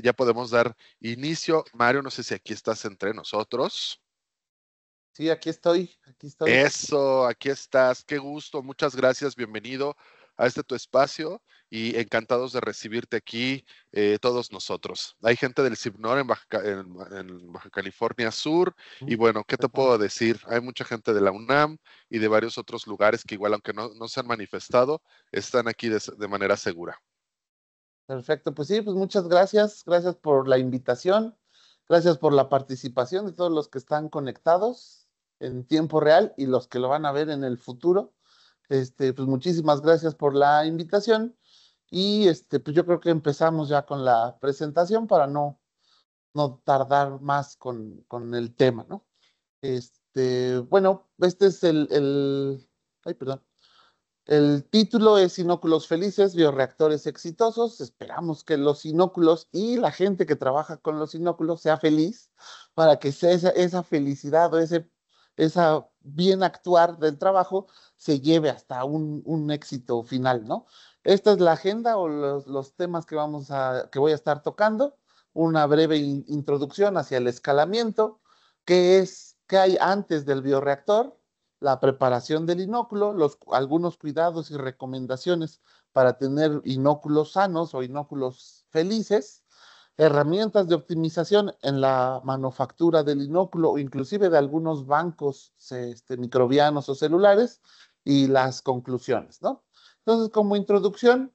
ya podemos dar inicio. Mario, no sé si aquí estás entre nosotros. Sí, aquí estoy. Eso, aquí estás. Qué gusto, muchas gracias. Bienvenido a este tu espacio y encantados de recibirte aquí todos nosotros. Hay gente del CIBNOR en Baja California Sur y bueno, ¿qué te puedo decir? Hay mucha gente de la UNAM y de varios otros lugares que igual, aunque no se han manifestado, están aquí de manera segura. Perfecto, pues sí, pues muchas gracias. Gracias por la invitación. Gracias por la participación de todos los que están conectados en tiempo real y los que lo van a ver en el futuro. Pues muchísimas gracias por la invitación. Y pues yo creo que empezamos ya con la presentación para no tardar más con el tema, ¿no? Bueno, este es ay, perdón. El título es Inóculos Felices, Bioreactores Exitosos. Esperamos que los inóculos y la gente que trabaja con los inóculos sea feliz para que sea esa felicidad o esa bien actuar del trabajo se lleve hasta un éxito final, ¿no? Esta es la agenda o los temas que voy a estar tocando. Una breve introducción hacia el escalamiento, qué hay antes del bioreactor, la preparación del inóculo, algunos cuidados y recomendaciones para tener inóculos sanos o inóculos felices, herramientas de optimización en la manufactura del inóculo o inclusive de algunos bancos microbianos o celulares y las conclusiones, ¿no? Entonces, como introducción,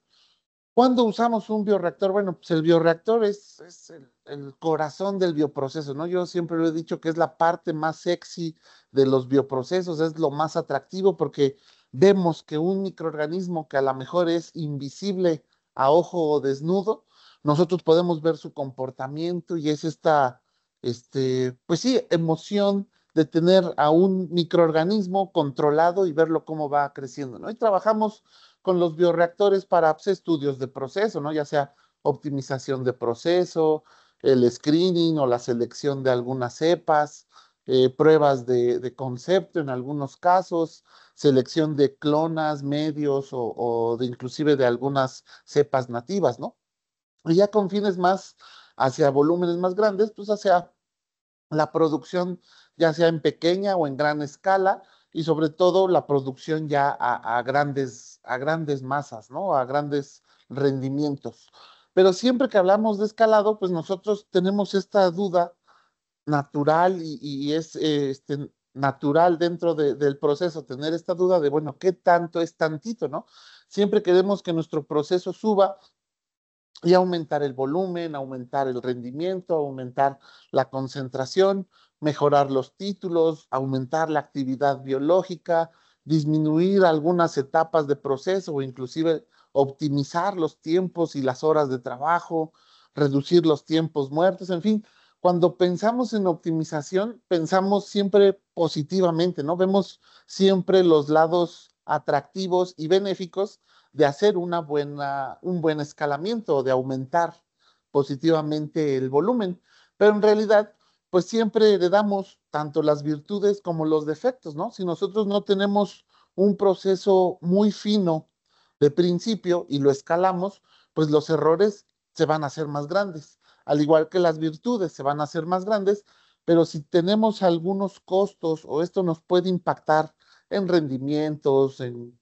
¿cuándo usamos un bioreactor? Bueno, pues el bioreactor es el corazón del bioproceso, ¿no? Yo siempre lo he dicho que es la parte más sexy de los bioprocesos, es lo más atractivo porque vemos que un microorganismo que a lo mejor es invisible a ojo desnudo, nosotros podemos ver su comportamiento y es pues sí, emoción de tener a un microorganismo controlado y verlo cómo va creciendo, ¿no? Y trabajamos con los bioreactores para estudios de proceso, ¿no? Ya sea optimización de proceso, el screening o la selección de algunas cepas, pruebas de concepto en algunos casos, selección de clonas, medios o de inclusive de algunas cepas nativas, ¿no? Y ya con fines más hacia volúmenes más grandes, pues hacia la producción, ya sea en pequeña o en gran escala, y sobre todo la producción ya a grandes masas, ¿no? A grandes rendimientos. Pero siempre que hablamos de escalado, pues nosotros tenemos esta duda natural y es natural dentro del proceso tener esta duda de, bueno, ¿qué tanto es tantito, no? Siempre queremos que nuestro proceso suba y aumentar el volumen, aumentar el rendimiento, aumentar la concentración, mejorar los títulos, aumentar la actividad biológica, disminuir algunas etapas de proceso o inclusive optimizar los tiempos y las horas de trabajo, reducir los tiempos muertos, en fin. Cuando pensamos en optimización, pensamos siempre positivamente, ¿no? Vemos siempre los lados atractivos y benéficos de hacer un buen escalamiento, de aumentar positivamente el volumen. Pero en realidad, pues siempre heredamos tanto las virtudes como los defectos, ¿no? Si nosotros no tenemos un proceso muy fino de principio y lo escalamos, pues los errores se van a hacer más grandes, al igual que las virtudes se van a hacer más grandes, pero si tenemos algunos costos o esto nos puede impactar en rendimientos, en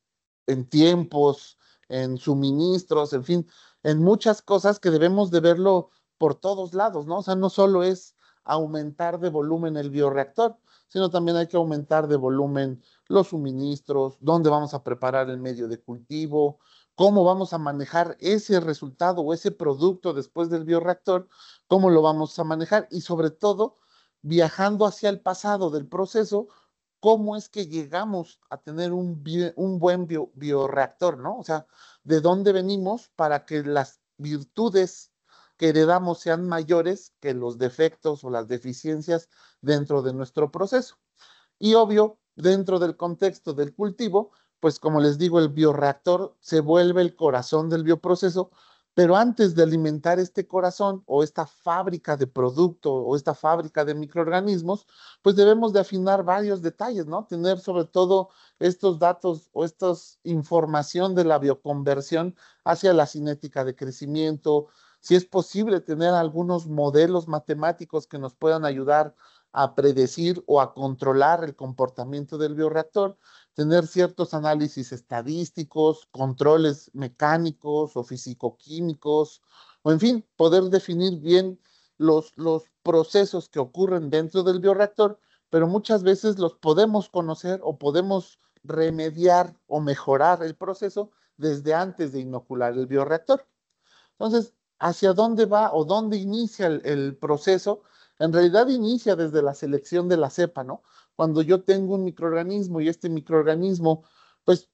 tiempos, en suministros, en fin, en muchas cosas que debemos de verlo por todos lados, ¿no? O sea, no solo es aumentar de volumen el bioreactor, sino también hay que aumentar de volumen los suministros, dónde vamos a preparar el medio de cultivo, cómo vamos a manejar ese resultado o ese producto después del bioreactor, cómo lo vamos a manejar y sobre todo viajando hacia el pasado del proceso, cómo es que llegamos a tener un buen bioreactor, ¿no? O sea, de dónde venimos para que las virtudes que heredamos sean mayores que los defectos o las deficiencias dentro de nuestro proceso. Y obvio, dentro del contexto del cultivo, pues como les digo, el bioreactor se vuelve el corazón del bioproceso, pero antes de alimentar este corazón o esta fábrica de producto o esta fábrica de microorganismos, pues debemos de afinar varios detalles, ¿no? Tener sobre todo estos datos o esta información de la bioconversión hacia la cinética de crecimiento, si es posible tener algunos modelos matemáticos que nos puedan ayudar a predecir o a controlar el comportamiento del bioreactor, tener ciertos análisis estadísticos, controles mecánicos o fisicoquímicos, o en fin, poder definir bien los procesos que ocurren dentro del bioreactor, pero muchas veces los podemos conocer o podemos remediar o mejorar el proceso desde antes de inocular el bioreactor. Entonces, ¿hacia dónde va o dónde inicia el proceso? En realidad inicia desde la selección de la cepa, ¿no? Cuando yo tengo un microorganismo y este microorganismo, pues,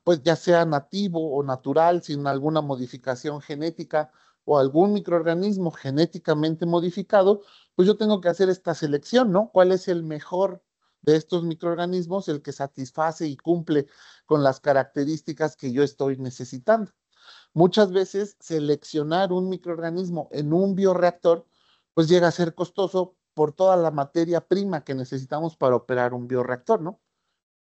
pues ya sea nativo o natural, sin alguna modificación genética, o algún microorganismo genéticamente modificado, pues yo tengo que hacer esta selección, ¿no? ¿Cuál es el mejor de estos microorganismos, el que satisface y cumple con las características que yo estoy necesitando? Muchas veces seleccionar un microorganismo en un bioreactor pues llega a ser costoso por toda la materia prima que necesitamos para operar un bioreactor, ¿no?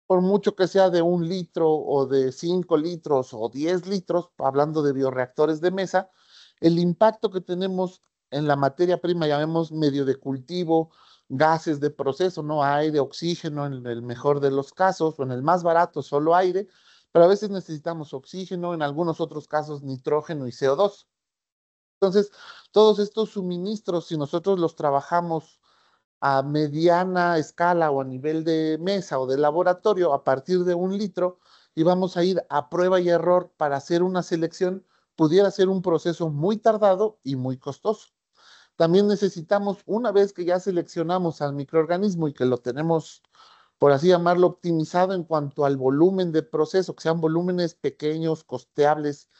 Por mucho que sea de 1 litro o de 5 litros o 10 litros, hablando de bioreactores de mesa, el impacto que tenemos en la materia prima, llamemos medio de cultivo, gases de proceso, ¿no? Aire, oxígeno en el mejor de los casos, o en el más barato solo aire, pero a veces necesitamos oxígeno, en algunos otros casos nitrógeno y CO2. Entonces, todos estos suministros, si nosotros los trabajamos a mediana escala o a nivel de mesa o de laboratorio a partir de 1 litro y vamos a ir a prueba y error para hacer una selección, pudiera ser un proceso muy tardado y muy costoso. También necesitamos, una vez que ya seleccionamos al microorganismo y que lo tenemos, por así llamarlo, optimizado en cuanto al volumen de proceso, que sean volúmenes pequeños, costeables,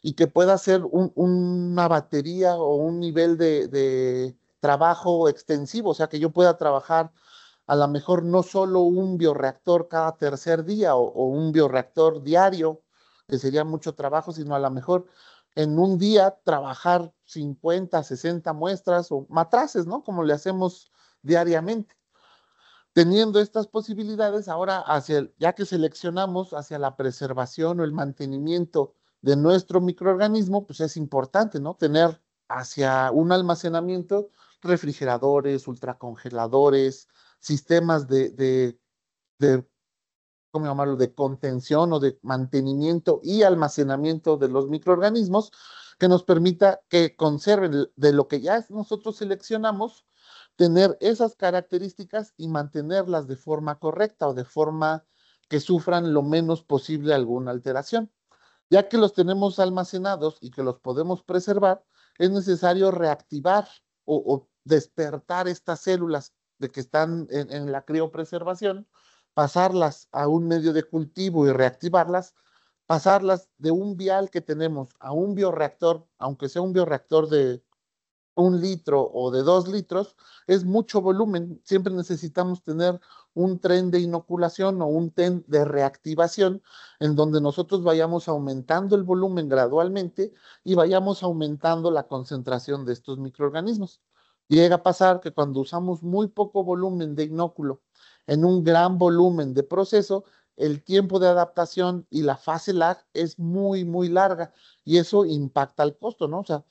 y que pueda ser una batería o un nivel de trabajo extensivo, o sea, que yo pueda trabajar a lo mejor no solo un bioreactor cada tercer día o un bioreactor diario, que sería mucho trabajo, sino a lo mejor en un día trabajar 50, 60 muestras o matraces, ¿no? Como le hacemos diariamente. Teniendo estas posibilidades, ahora ya que seleccionamos hacia la preservación o el mantenimiento de nuestro microorganismo, pues es importante, ¿no? Tener hacia un almacenamiento refrigeradores, ultracongeladores, sistemas de ¿cómo llamarlo?, de contención o de mantenimiento y almacenamiento de los microorganismos que nos permita que conserven de lo que ya nosotros seleccionamos, tener esas características y mantenerlas de forma correcta o de forma que sufran lo menos posible alguna alteración. Ya que los tenemos almacenados y que los podemos preservar, es necesario reactivar o despertar estas células de que están en la criopreservación, pasarlas a un medio de cultivo y reactivarlas, pasarlas de un vial que tenemos a un bioreactor, aunque sea un bioreactor de 1 litro o de 2 litros, es mucho volumen. Siempre necesitamos tener un tren de inoculación o un tren de reactivación en donde nosotros vayamos aumentando el volumen gradualmente y vayamos aumentando la concentración de estos microorganismos. Llega a pasar que cuando usamos muy poco volumen de inóculo en un gran volumen de proceso, el tiempo de adaptación y la fase lag es muy, muy larga y eso impacta el costo, ¿no? O sea,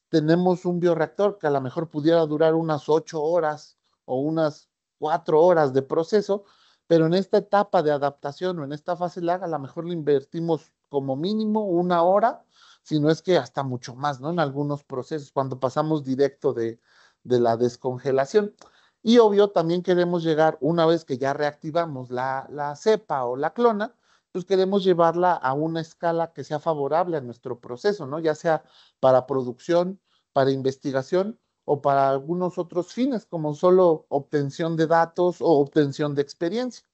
tenemos un bioreactor que a lo mejor pudiera durar unas 8 horas o unas 4 horas de proceso, pero en esta etapa de adaptación o en esta fase lag a lo mejor le invertimos como mínimo 1 hora, si no es que hasta mucho más, ¿no? En algunos procesos, cuando pasamos directo de la descongelación. Y obvio, también queremos llegar, una vez que ya reactivamos la cepa o la clona, pues queremos llevarla a una escala que sea favorable a nuestro proceso, ¿no? Ya sea para producción, para investigación o para algunos otros fines, como solo obtención de datos o obtención de experiencia.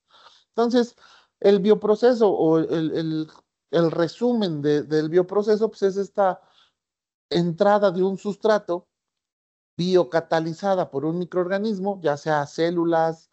Entonces, el bioproceso o el resumen del bioproceso, pues es esta entrada de un sustrato biocatalizada por un microorganismo, ya sea células,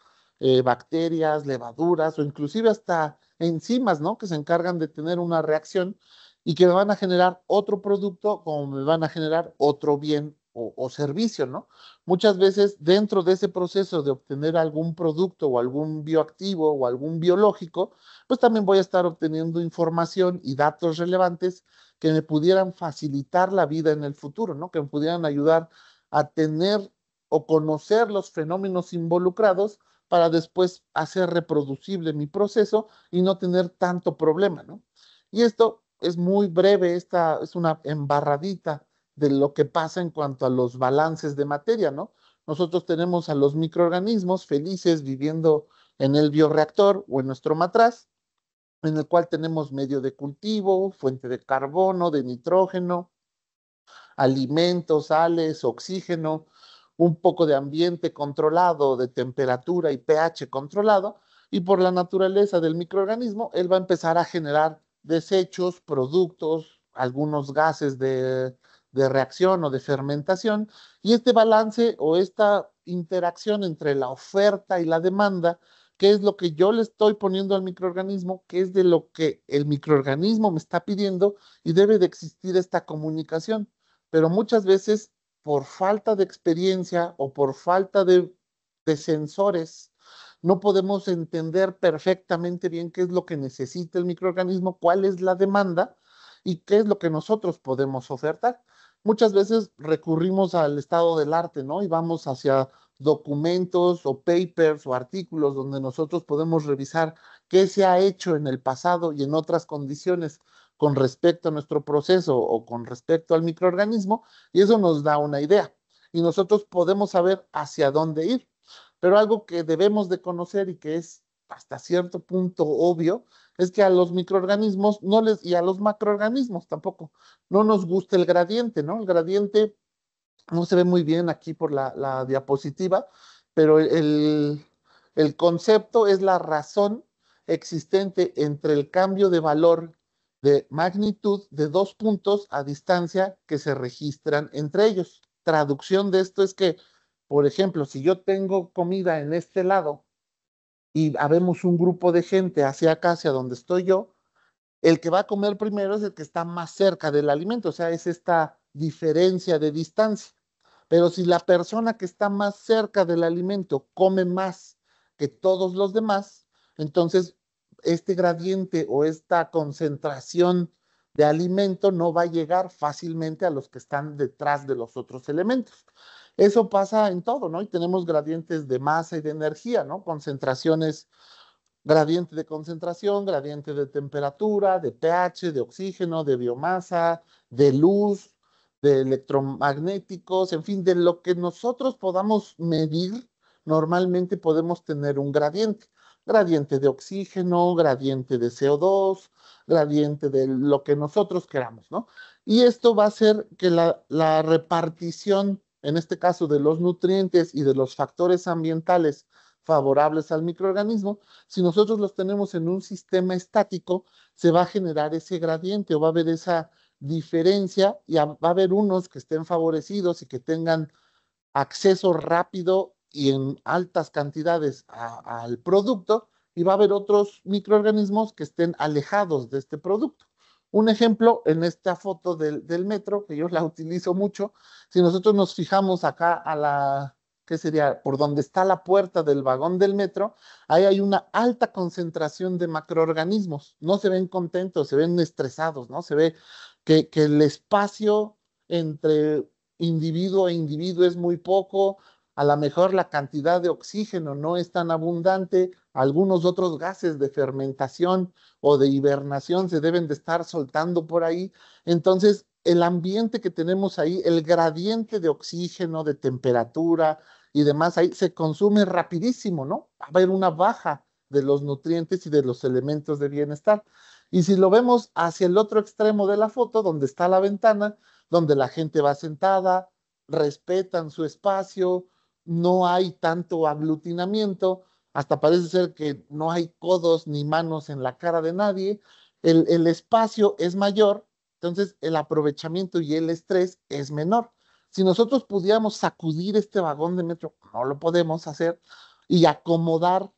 bacterias, levaduras o inclusive hasta enzimas, ¿no? Que se encargan de tener una reacción y que me van a generar otro producto como me van a generar otro bien o servicio, ¿no? Muchas veces dentro de ese proceso de obtener algún producto o algún bioactivo o algún biológico, pues también voy a estar obteniendo información y datos relevantes que me pudieran facilitar la vida en el futuro, ¿no? Que me pudieran ayudar a tener o conocer los fenómenos involucrados para después hacer reproducible mi proceso y no tener tanto problema, ¿no? Y esto es muy breve, esta es una embarradita de lo que pasa en cuanto a los balances de materia, ¿no? Nosotros tenemos a los microorganismos felices viviendo en el bioreactor o en nuestro matraz, en el cual tenemos medio de cultivo, fuente de carbono, de nitrógeno, alimentos, sales, oxígeno, un poco de ambiente controlado, de temperatura y pH controlado, y por la naturaleza del microorganismo, él va a empezar a generar desechos, productos, algunos gases de reacción o de fermentación, y este balance o esta interacción entre la oferta y la demanda, qué es lo que yo le estoy poniendo al microorganismo, qué es de lo que el microorganismo me está pidiendo, y debe de existir esta comunicación. Pero muchas veces por falta de experiencia o por falta de sensores, no podemos entender perfectamente bien qué es lo que necesita el microorganismo, cuál es la demanda y qué es lo que nosotros podemos ofertar. Muchas veces recurrimos al estado del arte, ¿no? Y vamos hacia documentos o papers o artículos donde nosotros podemos revisar qué se ha hecho en el pasado y en otras condiciones con respecto a nuestro proceso o con respecto al microorganismo, y eso nos da una idea. Y nosotros podemos saber hacia dónde ir. Pero algo que debemos de conocer y que es hasta cierto punto obvio, es que a los microorganismos no les, y a los macroorganismos tampoco, no nos gusta el gradiente, ¿no? El gradiente no se ve muy bien aquí por la diapositiva, pero el concepto es la razón existente entre el cambio de valor de magnitud de dos puntos a distancia que se registran entre ellos. Traducción de esto es que, por ejemplo, si yo tengo comida en este lado y habemos un grupo de gente hacia acá, hacia donde estoy yo, el que va a comer primero es el que está más cerca del alimento, o sea, es esta diferencia de distancia. Pero si la persona que está más cerca del alimento come más que todos los demás, entonces este gradiente o esta concentración de alimento no va a llegar fácilmente a los que están detrás de los otros elementos. Eso pasa en todo, ¿no? Y tenemos gradientes de masa y de energía, ¿no? Concentraciones, gradiente de concentración, gradiente de temperatura, de pH, de oxígeno, de biomasa, de luz, de electromagnéticos, en fin, de lo que nosotros podamos medir, normalmente podemos tener un gradiente. Gradiente de oxígeno, gradiente de CO2, gradiente de lo que nosotros queramos, ¿no? Y esto va a hacer que la repartición, en este caso de los nutrientes y de los factores ambientales favorables al microorganismo, si nosotros los tenemos en un sistema estático, se va a generar ese gradiente o va a haber esa diferencia y va a haber unos que estén favorecidos y que tengan acceso rápido y en altas cantidades al producto, y va a haber otros microorganismos que estén alejados de este producto. Un ejemplo en esta foto del metro, que yo la utilizo mucho, si nosotros nos fijamos acá a la, ¿qué sería? Por donde está la puerta del vagón del metro, ahí hay una alta concentración de macroorganismos. No se ven contentos, se ven estresados, ¿no? Se ve que el espacio entre individuo e individuo es muy poco, a lo mejor la cantidad de oxígeno no es tan abundante, algunos otros gases de fermentación o de hibernación se deben de estar soltando por ahí. Entonces, el ambiente que tenemos ahí, el gradiente de oxígeno, de temperatura y demás, ahí se consume rapidísimo, ¿no? Va a haber una baja de los nutrientes y de los elementos de bienestar. Y si lo vemos hacia el otro extremo de la foto, donde está la ventana, donde la gente va sentada, respetan su espacio, no hay tanto aglutinamiento, hasta parece ser que no hay codos ni manos en la cara de nadie, el espacio es mayor, entonces el aprovechamiento y el estrés es menor. Si nosotros pudiéramos sacudir este vagón de metro, no lo podemos hacer, y acomodar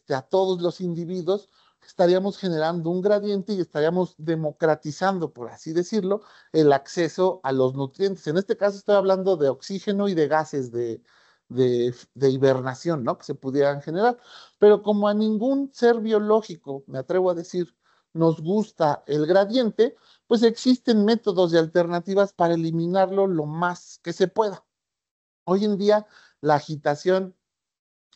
a todos los individuos, estaríamos generando un gradiente y estaríamos democratizando, por así decirlo, el acceso a los nutrientes. En este caso estoy hablando de oxígeno y de gases de hibernación, ¿no? Que se pudieran generar. Pero como a ningún ser biológico, me atrevo a decir, nos gusta el gradiente, pues existen métodos y alternativas para eliminarlo lo más que se pueda. Hoy en día la agitación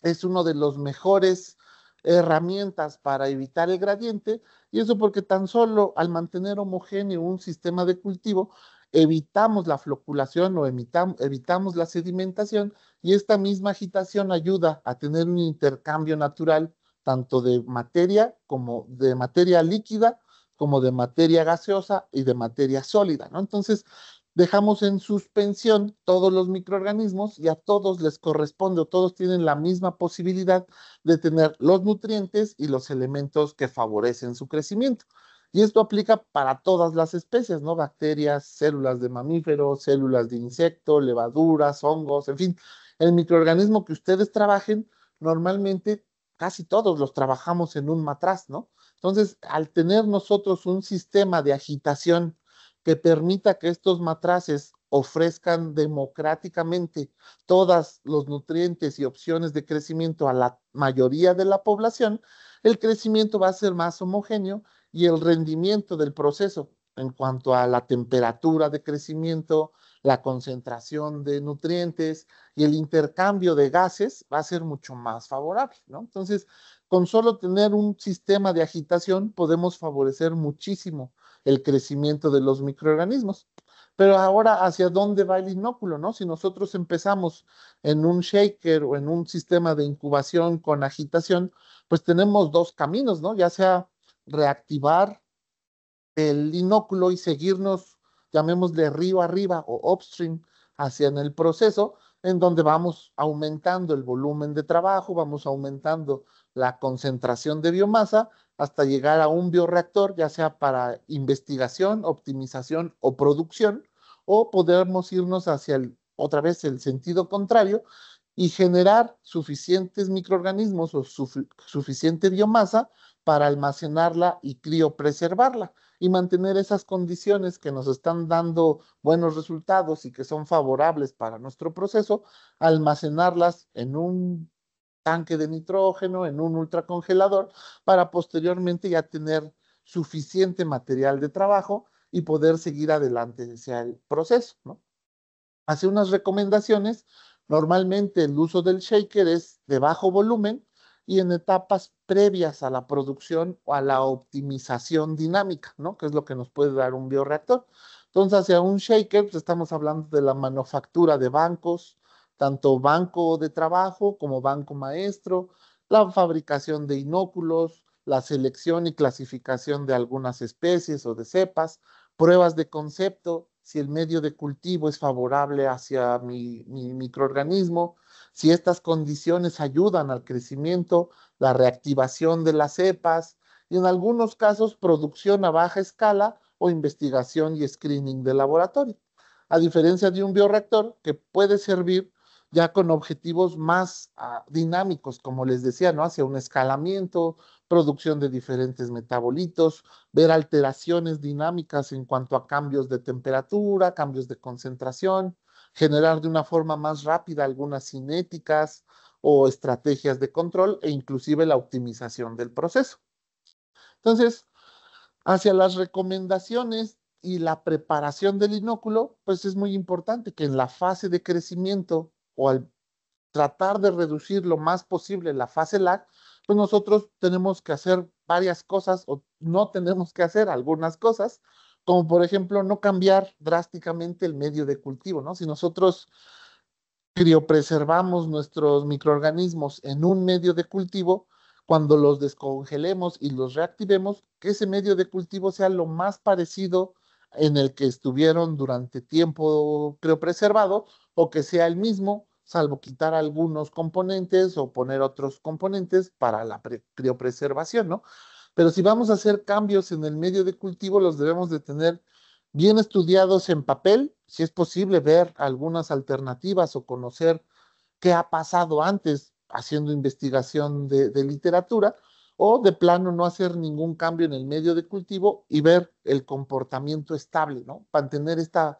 es uno de los mejores herramientas para evitar el gradiente, y eso porque tan solo al mantener homogéneo un sistema de cultivo, evitamos la floculación o evitamos la sedimentación, y esta misma agitación ayuda a tener un intercambio natural tanto de materia como de materia líquida, como de materia gaseosa y de materia sólida, ¿no? Entonces, dejamos en suspensión todos los microorganismos y a todos les corresponde o todos tienen la misma posibilidad de tener los nutrientes y los elementos que favorecen su crecimiento. Y esto aplica para todas las especies, ¿no? Bacterias, células de mamíferos, células de insecto, levaduras, hongos, en fin, el microorganismo que ustedes trabajen, normalmente casi todos los trabajamos en un matraz, ¿no? Entonces, al tener nosotros un sistema de agitación que permita que estos matraces ofrezcan democráticamente todos los nutrientes y opciones de crecimiento a la mayoría de la población, el crecimiento va a ser más homogéneo y el rendimiento del proceso en cuanto a la temperatura de crecimiento, la concentración de nutrientes y el intercambio de gases va a ser mucho más favorable, ¿no? Entonces, con solo tener un sistema de agitación podemos favorecer muchísimo el crecimiento de los microorganismos. Pero ahora, ¿hacia dónde va el inóculo, no? Si nosotros empezamos en un shaker o en un sistema de incubación con agitación, pues tenemos dos caminos, ¿no? Ya sea reactivar el inóculo y seguirnos, llamémosle río arriba o upstream, hacia en el proceso, en donde vamos aumentando el volumen de trabajo, vamos aumentando la concentración de biomasa hasta llegar a un bioreactor, ya sea para investigación, optimización o producción, o podemos irnos hacia otra vez el sentido contrario y generar suficientes microorganismos o suficiente biomasa para almacenarla y criopreservarla y mantener esas condiciones que nos están dando buenos resultados y que son favorables para nuestro proceso, almacenarlas en un tanque de nitrógeno, en un ultracongelador, para posteriormente ya tener suficiente material de trabajo y poder seguir adelante hacia el proceso, ¿no? Hace unas recomendaciones. Normalmente el uso del shaker es de bajo volumen y en etapas previas a la producción o a la optimización dinámica, ¿no? Que es lo que nos puede dar un bioreactor. Entonces, hacia un shaker, pues estamos hablando de la manufactura de bancos, tanto banco de trabajo como banco maestro, la fabricación de inóculos, la selección y clasificación de algunas especies o de cepas, pruebas de concepto, si el medio de cultivo es favorable hacia mi microorganismo, si estas condiciones ayudan al crecimiento, la reactivación de las cepas y en algunos casos producción a baja escala o investigación y screening de laboratorio. A diferencia de un bioreactor que puede servir ya con objetivos más dinámicos, como les decía, ¿no? Hacia un escalamiento, producción de diferentes metabolitos, ver alteraciones dinámicas en cuanto a cambios de temperatura, cambios de concentración, generar de una forma más rápida algunas cinéticas o estrategias de control e inclusive la optimización del proceso. Entonces, hacia las recomendaciones y la preparación del inóculo, pues es muy importante que en la fase de crecimiento o al tratar de reducir lo más posible la fase lag, pues nosotros tenemos que hacer varias cosas o no tenemos que hacer algunas cosas, como por ejemplo no cambiar drásticamente el medio de cultivo, ¿no? Si nosotros criopreservamos nuestros microorganismos en un medio de cultivo, cuando los descongelemos y los reactivemos, que ese medio de cultivo sea lo más parecido en el que estuvieron durante tiempo criopreservado o que sea el mismo, salvo quitar algunos componentes o poner otros componentes para la criopreservación, ¿no? Pero si vamos a hacer cambios en el medio de cultivo, los debemos de tener bien estudiados en papel, si es posible ver algunas alternativas o conocer qué ha pasado antes haciendo investigación de literatura, o de plano no hacer ningún cambio en el medio de cultivo y ver el comportamiento estable, ¿no? Mantener esta,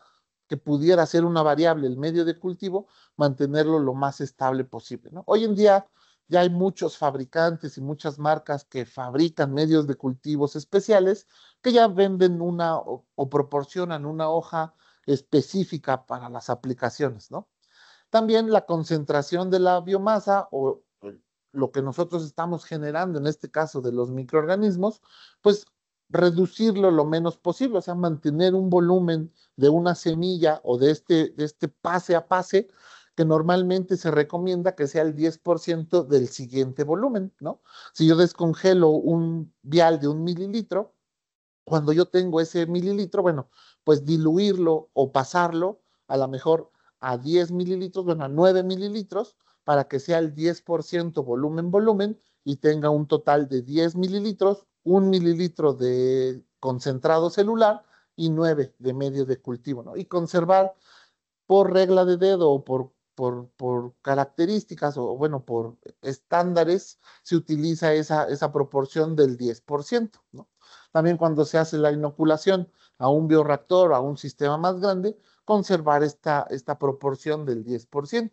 que pudiera ser una variable, el medio de cultivo, mantenerlo lo más estable posible, ¿no? Hoy en día ya hay muchos fabricantes y muchas marcas que fabrican medios de cultivos especiales que ya venden una o proporcionan una hoja específica para las aplicaciones, ¿no? También la concentración de la biomasa o lo que nosotros estamos generando, en este caso de los microorganismos, pues reducirlo lo menos posible, o sea, mantener un volumen de una semilla o de este pase a pase que normalmente se recomienda que sea el 10% del siguiente volumen, ¿no? Si yo descongelo un vial de 1 mililitro, cuando yo tengo ese mililitro, bueno, pues diluirlo o pasarlo a lo mejor a 10 mililitros, bueno, a 9 mililitros, para que sea el 10% volumen y tenga un total de 10 mililitros, 1 mililitro de concentrado celular y 9 de medio de cultivo, ¿no? Y conservar por regla de dedo o por características o bueno, por estándares, se utiliza esa proporción del 10%, ¿no? También cuando se hace la inoculación a un bioreactor o a un sistema más grande, conservar esta proporción del 10%.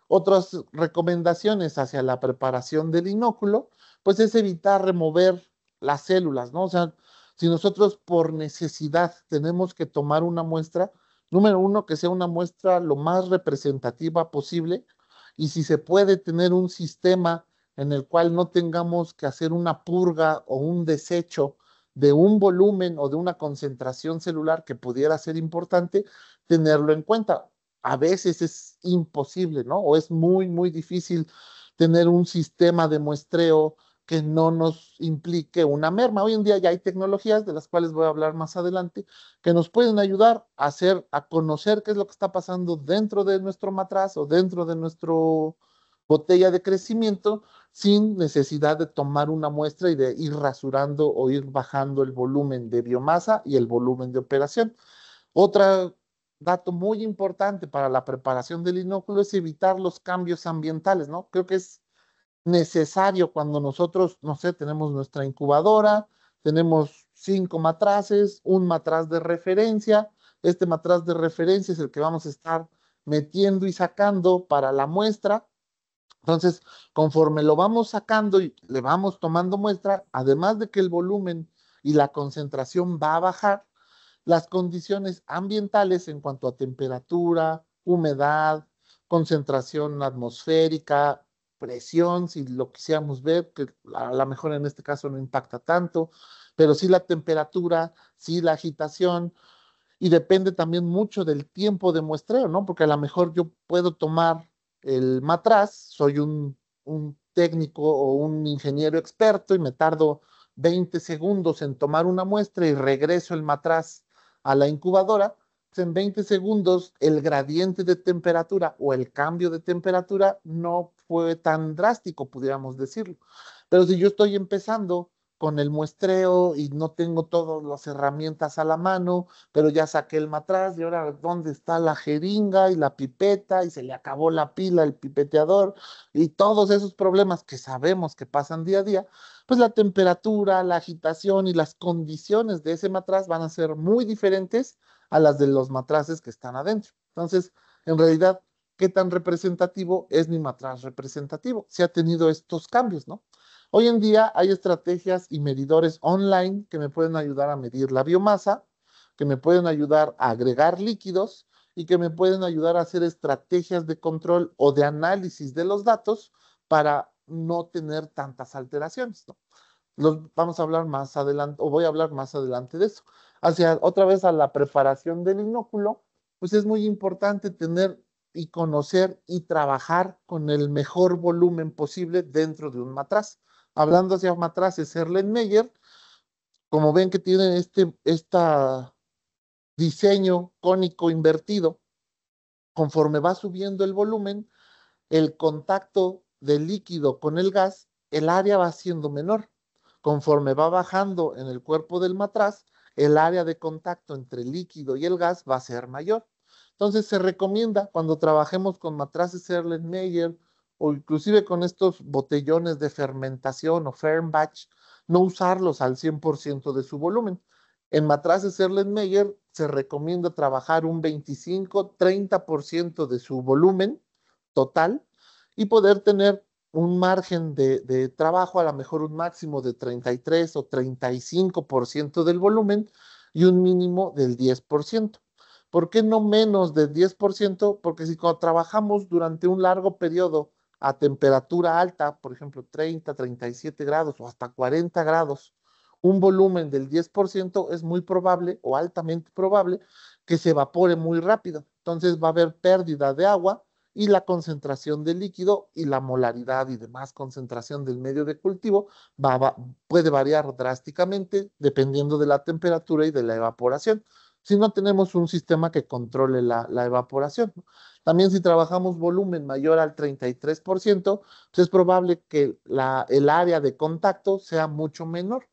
Otras recomendaciones hacia la preparación del inóculo, pues es evitar remover las células, ¿no? O sea, si nosotros por necesidad tenemos que tomar una muestra, número uno, que sea una muestra lo más representativa posible, y si se puede tener un sistema en el cual no tengamos que hacer una purga o un desecho de un volumen o de una concentración celular que pudiera ser importante, tenerlo en cuenta. A veces es imposible, ¿no? O es muy, muy difícil tener un sistema de muestreo que no nos implique una merma. Hoy en día ya hay tecnologías de las cuales voy a hablar más adelante que nos pueden ayudar a hacer, a conocer qué es lo que está pasando dentro de nuestro matraz o dentro de nuestro botella de crecimiento sin necesidad de tomar una muestra y de ir rasurando o ir bajando el volumen de biomasa y el volumen de operación. Otro dato muy importante para la preparación del inóculo es evitar los cambios ambientales, ¿no? Creo que es necesario cuando nosotros, no sé, tenemos nuestra incubadora, tenemos 5 matraces, un matraz de referencia. Este matraz de referencia es el que vamos a estar metiendo y sacando para la muestra. Entonces, conforme lo vamos sacando y le vamos tomando muestra, además de que el volumen y la concentración va a bajar, las condiciones ambientales en cuanto a temperatura, humedad, concentración atmosférica, presión, si lo quisiéramos ver, que a lo mejor en este caso no impacta tanto, pero sí la temperatura, sí la agitación, y depende también mucho del tiempo de muestreo, ¿no? Porque a lo mejor yo puedo tomar el matraz, soy un técnico o un ingeniero experto y me tardo 20 segundos en tomar una muestra y regreso el matraz a la incubadora. Pues en 20 segundos el gradiente de temperatura o el cambio de temperatura no fue tan drástico, pudiéramos decirlo. Pero si yo estoy empezando con el muestreo y no tengo todas las herramientas a la mano, pero ya saqué el matraz y ahora dónde está la jeringa y la pipeta y se le acabó la pila, el pipeteador y todos esos problemas que sabemos que pasan día a día, pues la temperatura, la agitación y las condiciones de ese matraz van a ser muy diferentes a las de los matraces que están adentro. Entonces, en realidad, ¿qué tan representativo es mi matraz representativo? Se ha tenido estos cambios, ¿no? Hoy en día hay estrategias y medidores online que me pueden ayudar a medir la biomasa, que me pueden ayudar a agregar líquidos y que me pueden ayudar a hacer estrategias de control o de análisis de los datos para no tener tantas alteraciones, ¿no? Vamos a hablar más adelante, o voy a hablar más adelante de eso. Hacia otra vez a la preparación del inóculo, pues es muy importante tener y conocer y trabajar con el mejor volumen posible dentro de un matraz. Hablando hacia matraces Erlenmeyer, como ven que tienen diseño cónico invertido, conforme va subiendo el volumen, el contacto del líquido con el gas, el área va siendo menor. Conforme va bajando en el cuerpo del matraz, el área de contacto entre el líquido y el gas va a ser mayor. Entonces se recomienda cuando trabajemos con matraces Erlenmeyer o inclusive con estos botellones de fermentación o Fernbach, no usarlos al 100% de su volumen. En matraces Erlenmeyer se recomienda trabajar un 25-30% de su volumen total y poder tener un margen de trabajo, a lo mejor un máximo de 33 o 35% del volumen y un mínimo del 10%. ¿Por qué no menos del 10%? Porque si cuando trabajamos durante un largo periodo a temperatura alta, por ejemplo 30, 37 grados o hasta 40 grados, un volumen del 10% es muy probable o altamente probable que se evapore muy rápido. Entonces va a haber pérdida de agua y la concentración de líquido y la molaridad y demás concentración del medio de cultivo puede variar drásticamente dependiendo de la temperatura y de la evaporación, si no tenemos un sistema que controle la evaporación, ¿no? También si trabajamos volumen mayor al 33%, pues es probable que el área de contacto sea mucho menor.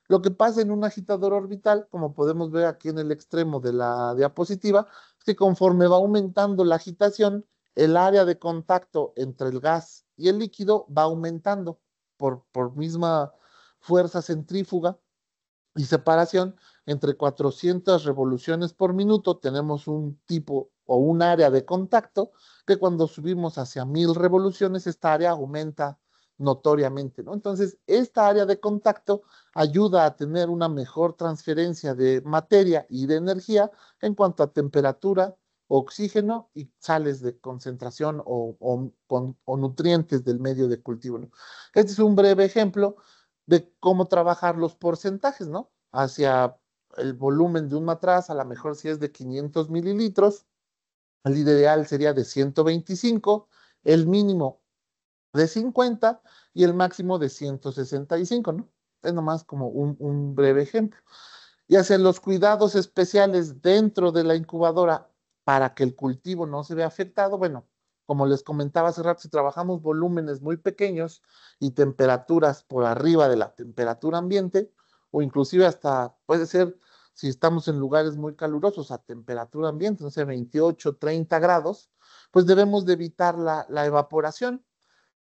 Lo que pasa en un agitador orbital, como podemos ver aquí en el extremo de la diapositiva, es que conforme va aumentando la agitación, el área de contacto entre el gas y el líquido va aumentando por misma fuerza centrífuga y separación. Entre 400 revoluciones por minuto tenemos un tipo o un área de contacto que cuando subimos hacia 1000 revoluciones, esta área aumenta notoriamente, ¿no? Entonces, esta área de contacto ayuda a tener una mejor transferencia de materia y de energía en cuanto a temperatura, oxígeno y sales de concentración o nutrientes del medio de cultivo, ¿no? Este es un breve ejemplo de cómo trabajar los porcentajes, ¿no? Hacia el volumen de un matraz, a lo mejor si es de 500 mililitros, el ideal sería de 125, el mínimo de 50 y el máximo de 165, ¿no? Es nomás como un breve ejemplo. Y hacia los cuidados especiales dentro de la incubadora para que el cultivo no se vea afectado, bueno, como les comentaba hace rato, si trabajamos volúmenes muy pequeños y temperaturas por arriba de la temperatura ambiente, o inclusive hasta puede ser, si estamos en lugares muy calurosos a temperatura ambiente, no sé, 28, 30 grados, pues debemos de evitar la evaporación.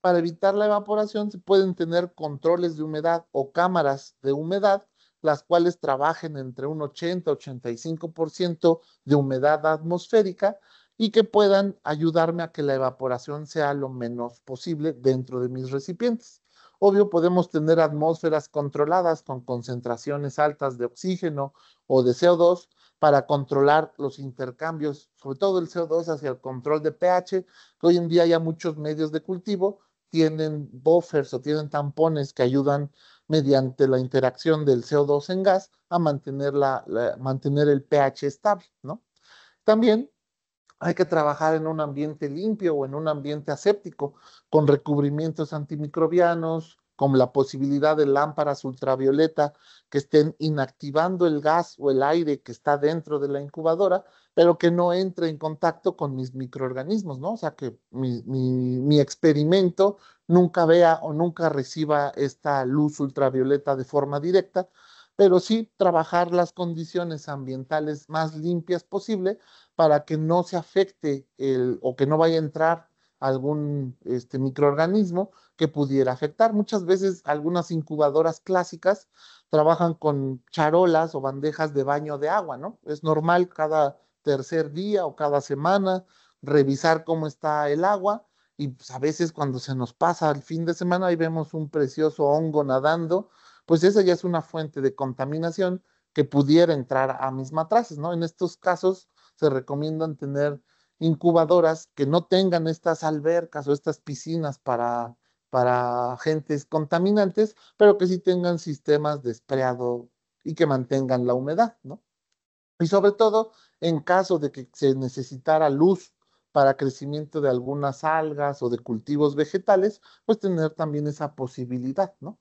Para evitar la evaporación se pueden tener controles de humedad o cámaras de humedad, las cuales trabajen entre un 80-85% de humedad atmosférica y que puedan ayudarme a que la evaporación sea lo menos posible dentro de mis recipientes. Obvio, podemos tener atmósferas controladas con concentraciones altas de oxígeno o de CO2 para controlar los intercambios, sobre todo el CO2 hacia el control de pH, que hoy en día ya muchos medios de cultivo tienen buffers o tienen tampones que ayudan mediante la interacción del CO2 en gas a mantener, mantener el pH estable, ¿no? También hay que trabajar en un ambiente limpio o en un ambiente aséptico, con recubrimientos antimicrobianos, con la posibilidad de lámparas ultravioleta que estén inactivando el gas o el aire que está dentro de la incubadora, pero que no entre en contacto con mis microorganismos, ¿no? O sea, que mi experimento nunca vea o nunca reciba esta luz ultravioleta de forma directa, pero sí trabajar las condiciones ambientales más limpias posible para que no se afecte o que no vaya a entrar algún microorganismo que pudiera afectar. Muchas veces algunas incubadoras clásicas trabajan con charolas o bandejas de baño de agua, ¿no? Es normal cada tercer día o cada semana revisar cómo está el agua y pues, a veces cuando se nos pasa el fin de semana y vemos un precioso hongo nadando, pues esa ya es una fuente de contaminación que pudiera entrar a mis matraces, ¿no? En estos casos se recomiendan tener incubadoras que no tengan estas albercas o estas piscinas para agentes contaminantes, pero que sí tengan sistemas de espreado y que mantengan la humedad, ¿no? Y sobre todo, en caso de que se necesitara luz para crecimiento de algunas algas o de cultivos vegetales, pues tener también esa posibilidad, ¿no?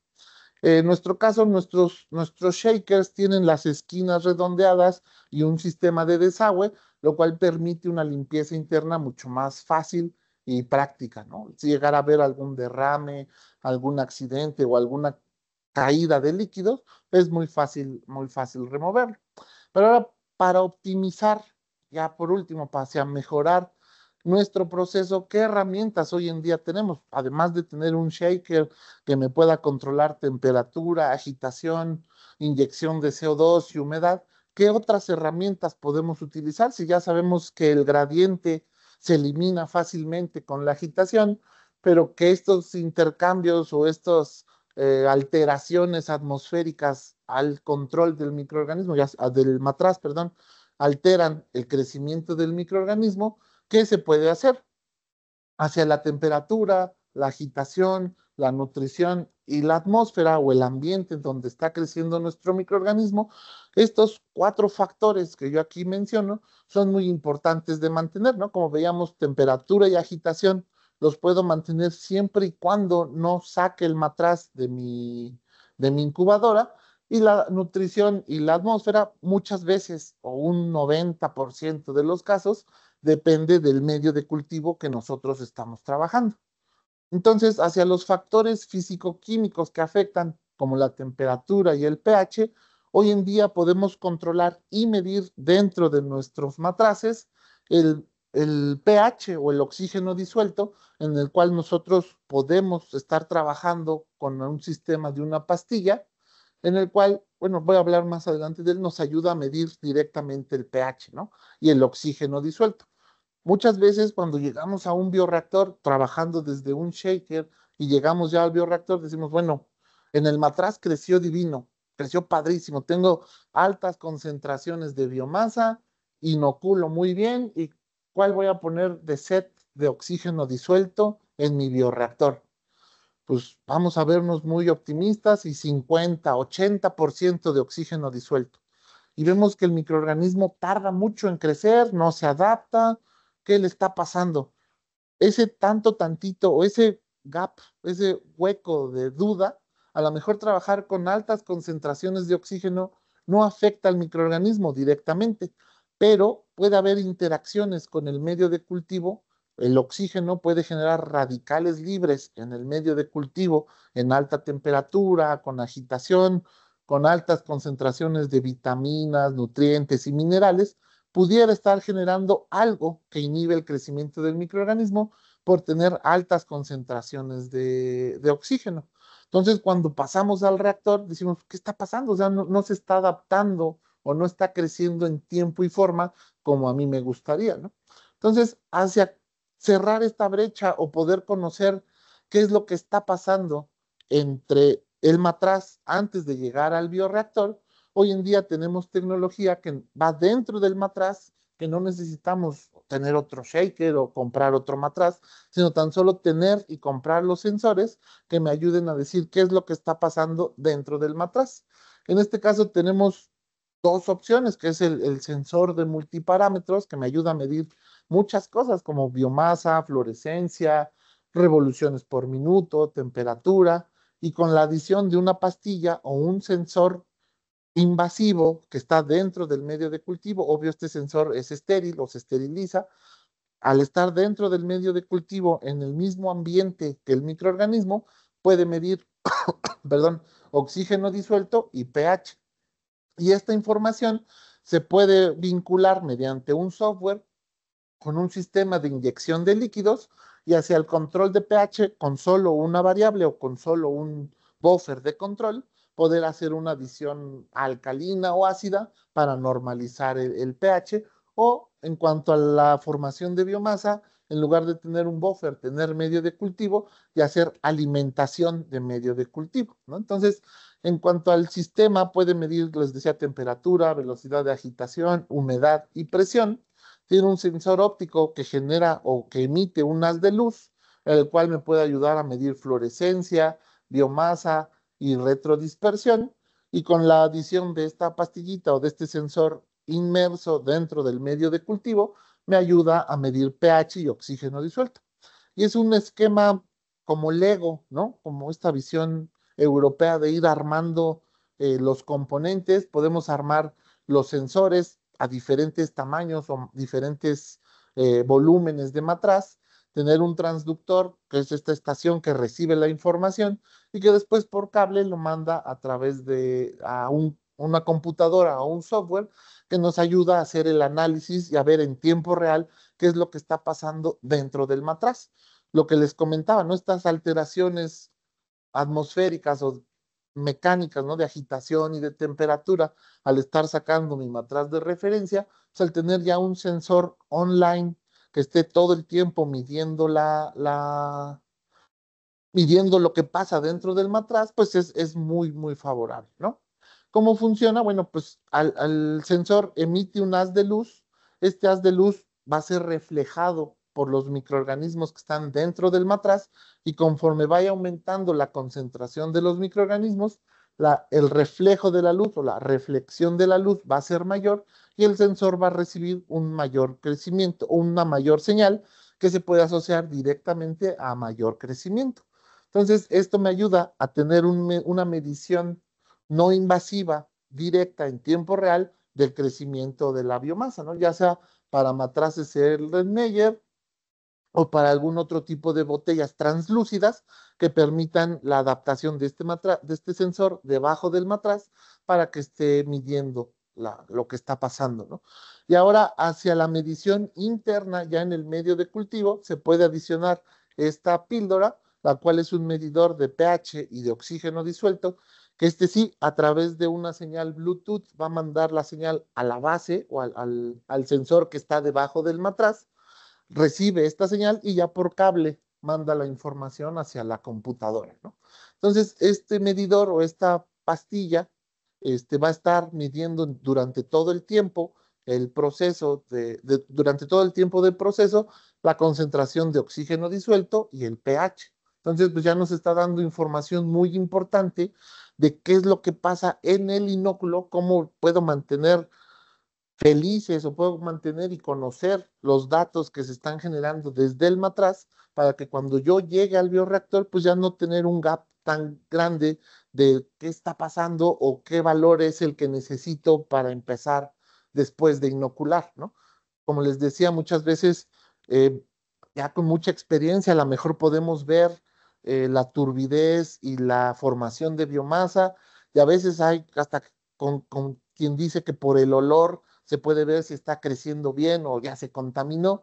En nuestro caso, nuestros shakers tienen las esquinas redondeadas y un sistema de desagüe, lo cual permite una limpieza interna mucho más fácil y práctica, ¿no? Si llegara a haber algún derrame, algún accidente o alguna caída de líquidos, es muy fácil removerlo. Pero ahora, para optimizar, ya por último, para mejorar nuestro proceso, ¿qué herramientas hoy en día tenemos? Además de tener un shaker que me pueda controlar temperatura, agitación, inyección de CO2 y humedad, ¿qué otras herramientas podemos utilizar? Si ya sabemos que el gradiente se elimina fácilmente con la agitación, pero que estos intercambios o estas alteraciones atmosféricas al control del microorganismo, del matraz, perdón, alteran el crecimiento del microorganismo. ¿Qué se puede hacer? Hacia la temperatura, la agitación, la nutrición y la atmósfera o el ambiente en donde está creciendo nuestro microorganismo, estos 4 factores que yo aquí menciono son muy importantes de mantener, ¿no? Como veíamos, temperatura y agitación los puedo mantener siempre y cuando no saque el matraz de mi incubadora, y la nutrición y la atmósfera muchas veces, o un 90% de los casos, depende del medio de cultivo que nosotros estamos trabajando. Entonces, hacia los factores físico-químicos que afectan, como la temperatura y el pH, hoy en día podemos controlar y medir dentro de nuestros matraces el pH o el oxígeno disuelto, en el cual nosotros podemos estar trabajando con un sistema de una pastilla, en el cual, bueno, voy a hablar más adelante de él, nos ayuda a medir directamente el pH, ¿no? Y el oxígeno disuelto. Muchas veces cuando llegamos a un bioreactor trabajando desde un shaker y llegamos ya al bioreactor, decimos, bueno, en el matraz creció divino, creció padrísimo, tengo altas concentraciones de biomasa, inoculo muy bien, y ¿cuál voy a poner de set de oxígeno disuelto en mi bioreactor? Pues vamos a vernos muy optimistas y 50, 80% de oxígeno disuelto. Y vemos que el microorganismo tarda mucho en crecer, no se adapta. ¿Qué le está pasando? Ese tanto, tantito, o ese gap, ese hueco de duda, a lo mejor trabajar con altas concentraciones de oxígeno no afecta al microorganismo directamente, pero puede haber interacciones con el medio de cultivo. El oxígeno puede generar radicales libres en el medio de cultivo en alta temperatura, con agitación, con altas concentraciones de vitaminas, nutrientes y minerales, pudiera estar generando algo que inhibe el crecimiento del microorganismo por tener altas concentraciones de oxígeno. Entonces, cuando pasamos al reactor, decimos, ¿qué está pasando? O sea, no se está adaptando o no está creciendo en tiempo y forma como a mí me gustaría, ¿no? Entonces, hacia cerrar esta brecha o poder conocer qué es lo que está pasando entre el matraz antes de llegar al bioreactor, hoy en día tenemos tecnología que va dentro del matraz, que no necesitamos tener otro shaker o comprar otro matraz, sino tan solo tener y comprar los sensores que me ayuden a decir qué es lo que está pasando dentro del matraz. En este caso tenemos 2 opciones, que es el sensor de multiparámetros, que me ayuda a medir muchas cosas como biomasa, fluorescencia, revoluciones por minuto, temperatura, y con la adición de una pastilla o un sensor invasivo que está dentro del medio de cultivo. Obvio, este sensor es estéril o se esteriliza. Al estar dentro del medio de cultivo, en el mismo ambiente que el microorganismo, puede medir, perdón, oxígeno disuelto y pH. Y esta información se puede vincular mediante un software con un sistema de inyección de líquidos, y hacia el control de pH con solo una variable o con solo un buffer de control, poder hacer una adición alcalina o ácida para normalizar el pH, o en cuanto a la formación de biomasa, en lugar de tener un buffer, tener medio de cultivo y hacer alimentación de medio de cultivo, ¿no? Entonces, en cuanto al sistema, puede medir, les decía, temperatura, velocidad de agitación, humedad y presión. Tiene un sensor óptico que genera o que emite un haz de luz, el cual me puede ayudar a medir fluorescencia, biomasa y retrodispersión. Y con la adición de esta pastillita o de este sensor inmerso dentro del medio de cultivo, me ayuda a medir pH y oxígeno disuelto. Y es un esquema como Lego, ¿no? Como esta visión europea de ir armando los componentes. Podemos armar los sensores a diferentes tamaños o diferentes volúmenes de matraz, tener un transductor, que es esta estación que recibe la información y que después por cable lo manda a través de una computadora o un software que nos ayuda a hacer el análisis y a ver en tiempo real qué qué es lo que está pasando dentro del matraz. Lo que les comentaba, ¿no? Estas alteraciones atmosféricas o mecánicas, ¿no? De agitación y de temperatura, al estar sacando mi matraz de referencia, pues al tener ya un sensor online que esté todo el tiempo midiendo midiendo lo que pasa dentro del matraz, pues es muy, muy favorable, ¿no? ¿Cómo funciona? Bueno, pues al sensor emite un haz de luz, este haz de luz va a ser reflejado por los microorganismos que están dentro del matraz y conforme vaya aumentando la concentración de los microorganismos, el reflejo de la luz o la reflexión de la luz va a ser mayor y el sensor va a recibir un mayor crecimiento, una mayor señal que se puede asociar directamente a mayor crecimiento. Entonces, esto me ayuda a tener una medición no invasiva, directa, en tiempo real, del crecimiento de la biomasa, ¿no? Ya sea para matraces Erlenmeyer o para algún otro tipo de botellas translúcidas que permitan la adaptación de este sensor debajo del matraz para que esté midiendo lo que está pasando, ¿no? Y ahora hacia la medición interna, ya en el medio de cultivo, se puede adicionar esta píldora, la cual es un medidor de pH y de oxígeno disuelto, que este sí, a través de una señal Bluetooth, va a mandar la señal a la base o al sensor que está debajo del matraz, recibe esta señal y ya por cable manda la información hacia la computadora, ¿no? Entonces, este medidor o esta pastilla va a estar midiendo durante todo el tiempo el proceso, durante todo el tiempo del proceso, la concentración de oxígeno disuelto y el pH. Entonces, pues ya nos está dando información muy importante de qué es lo que pasa en el inóculo, cómo puedo mantener felices o puedo mantener y conocer los datos que se están generando desde el matraz para que cuando yo llegue al bioreactor, pues ya no tener un gap tan grande de qué está pasando o qué valor es el que necesito para empezar después de inocular, ¿no? Como les decía, muchas veces, eh, ya con mucha experiencia, a lo mejor podemos ver la turbidez y la formación de biomasa, y a veces hay hasta con quien dice que por el olor se puede ver si está creciendo bien o ya se contaminó,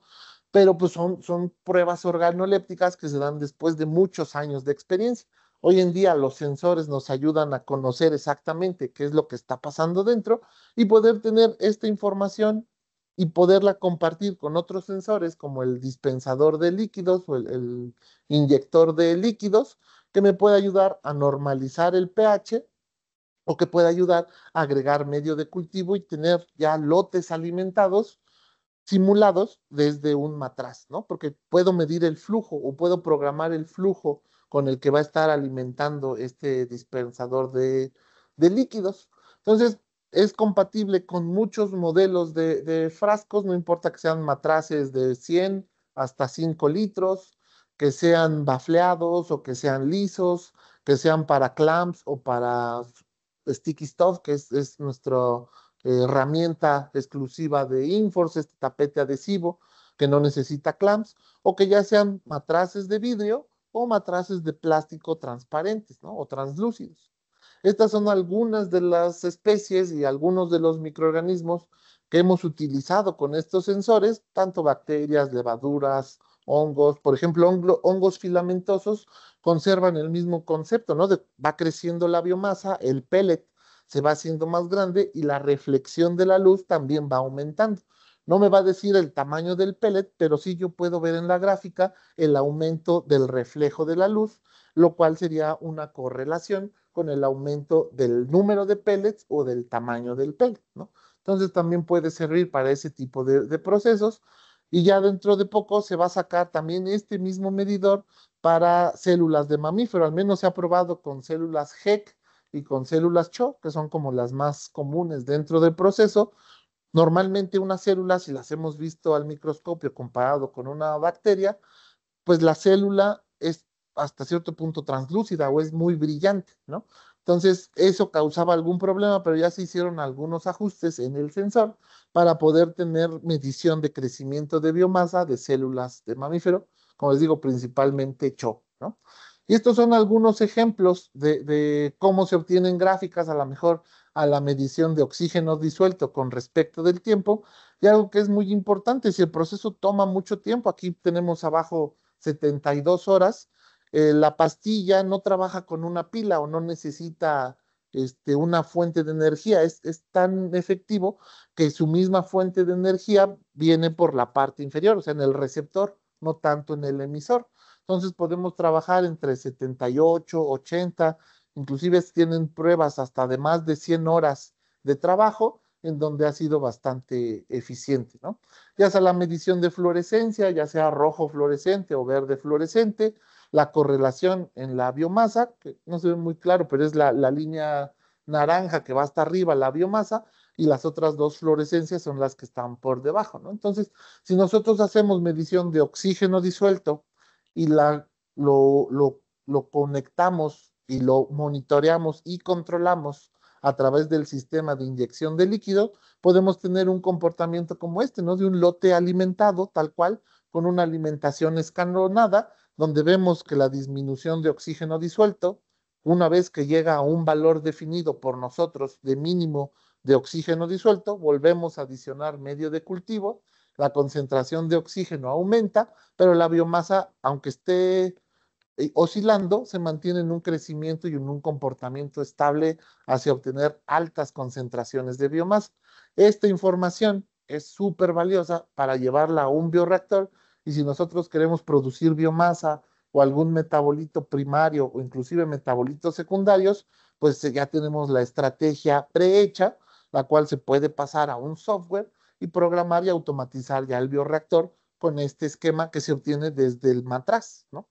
pero pues son pruebas organolépticas que se dan después de muchos años de experiencia. Hoy en día los sensores nos ayudan a conocer exactamente qué es lo que está pasando dentro y poder tener esta información y poderla compartir con otros sensores como el dispensador de líquidos o el inyector de líquidos que me puede ayudar a normalizar el pH o que puede ayudar a agregar medio de cultivo y tener ya lotes alimentados simulados desde un matraz, ¿no? Porque puedo medir el flujo o puedo programar el flujo con el que va a estar alimentando este dispensador de líquidos. Entonces, es compatible con muchos modelos de frascos, no importa que sean matraces de 100 hasta 5 litros, que sean bafleados o que sean lisos, que sean para clamps o para sticky stuff, que es nuestra herramienta exclusiva de Inforce, este tapete adhesivo que no necesita clamps, o que ya sean matraces de vidrio o matraces de plástico transparentes, ¿no? O translúcidos. Estas son algunas de las especies y algunos de los microorganismos que hemos utilizado con estos sensores, tanto bacterias, levaduras, hongos, por ejemplo, hongos filamentosos conservan el mismo concepto, ¿no? Va creciendo la biomasa, el pellet se va haciendo más grande y la reflexión de la luz también va aumentando. No me va a decir el tamaño del pellet, pero sí yo puedo ver en la gráfica el aumento del reflejo de la luz, lo cual sería una correlación con el aumento del número de pellets o del tamaño del pellet, ¿no? Entonces también puede servir para ese tipo de procesos y ya dentro de poco se va a sacar también este mismo medidor para células de mamífero, al menos se ha probado con células HEC y con células CHO, que son como las más comunes dentro del proceso. Normalmente una célula, si las hemos visto al microscopio comparado con una bacteria, pues la célula es hasta cierto punto translúcida o es muy brillante, ¿no? Entonces, eso causaba algún problema, pero ya se hicieron algunos ajustes en el sensor para poder tener medición de crecimiento de biomasa de células de mamífero, como les digo, principalmente CHO, ¿no? Y estos son algunos ejemplos de cómo se obtienen gráficas. A lo mejor a la medición de oxígeno disuelto con respecto del tiempo. Y algo que es muy importante, si el proceso toma mucho tiempo, aquí tenemos abajo 72 horas, la pastilla no trabaja con una pila o no necesita una fuente de energía, es tan efectivo que su misma fuente de energía viene por la parte inferior, o sea, en el receptor, no tanto en el emisor. Entonces podemos trabajar entre 78, 80, inclusive tienen pruebas hasta de más de 100 horas de trabajo en donde ha sido bastante eficiente, ¿no? Ya sea la medición de fluorescencia, ya sea rojo fluorescente o verde fluorescente, la correlación en la biomasa, que no se ve muy claro, pero es la línea naranja que va hasta arriba, la biomasa, y las otras dos fluorescencias son las que están por debajo, ¿no? Entonces, si nosotros hacemos medición de oxígeno disuelto y lo conectamos y lo monitoreamos y controlamos a través del sistema de inyección de líquido, podemos tener un comportamiento como este, ¿no? De un lote alimentado, tal cual, con una alimentación escalonada, donde vemos que la disminución de oxígeno disuelto, una vez que llega a un valor definido por nosotros de mínimo de oxígeno disuelto, volvemos a adicionar medio de cultivo, la concentración de oxígeno aumenta, pero la biomasa, aunque esté oscilando, se mantiene en un crecimiento y en un comportamiento estable hacia obtener altas concentraciones de biomasa. Esta información es súper valiosa para llevarla a un bioreactor y si nosotros queremos producir biomasa o algún metabolito primario o inclusive metabolitos secundarios, pues ya tenemos la estrategia prehecha, la cual se puede pasar a un software y programar y automatizar ya el bioreactor con este esquema que se obtiene desde el matraz, ¿no?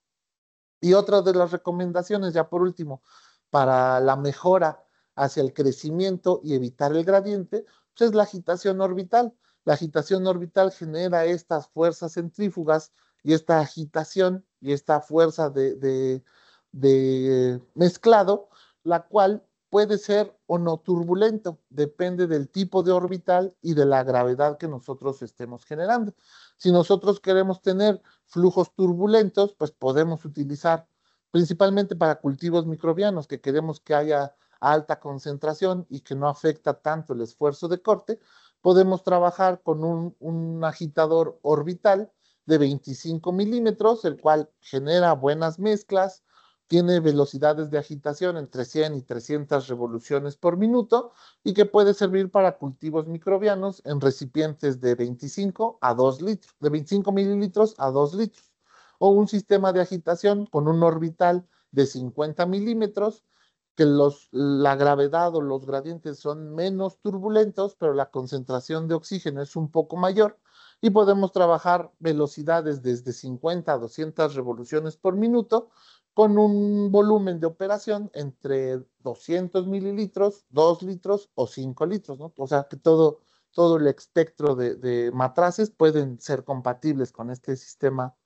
Y otra de las recomendaciones, ya por último, para la mejora hacia el crecimiento y evitar el gradiente, pues es la agitación orbital. La agitación orbital genera estas fuerzas centrífugas y esta agitación y esta fuerza de mezclado, la cual puede ser o no turbulento, depende del tipo de orbital y de la gravedad que nosotros estemos generando. Si nosotros queremos tener flujos turbulentos, pues podemos utilizar principalmente para cultivos microbianos que queremos que haya alta concentración y que no afecta tanto el esfuerzo de corte, podemos trabajar con un agitador orbital de 25 milímetros, el cual genera buenas mezclas, tiene velocidades de agitación entre 100 y 300 revoluciones por minuto y que puede servir para cultivos microbianos en recipientes de 25 a 2 litros, de 25 mililitros a 2 litros, o un sistema de agitación con un orbital de 50 milímetros, que la gravedad o los gradientes son menos turbulentos, pero la concentración de oxígeno es un poco mayor, y podemos trabajar velocidades desde 50 a 200 revoluciones por minuto, con un volumen de operación entre 200 mililitros, 2 litros o 5 litros, ¿no? O sea que todo el espectro de matraces pueden ser compatibles con este sistema,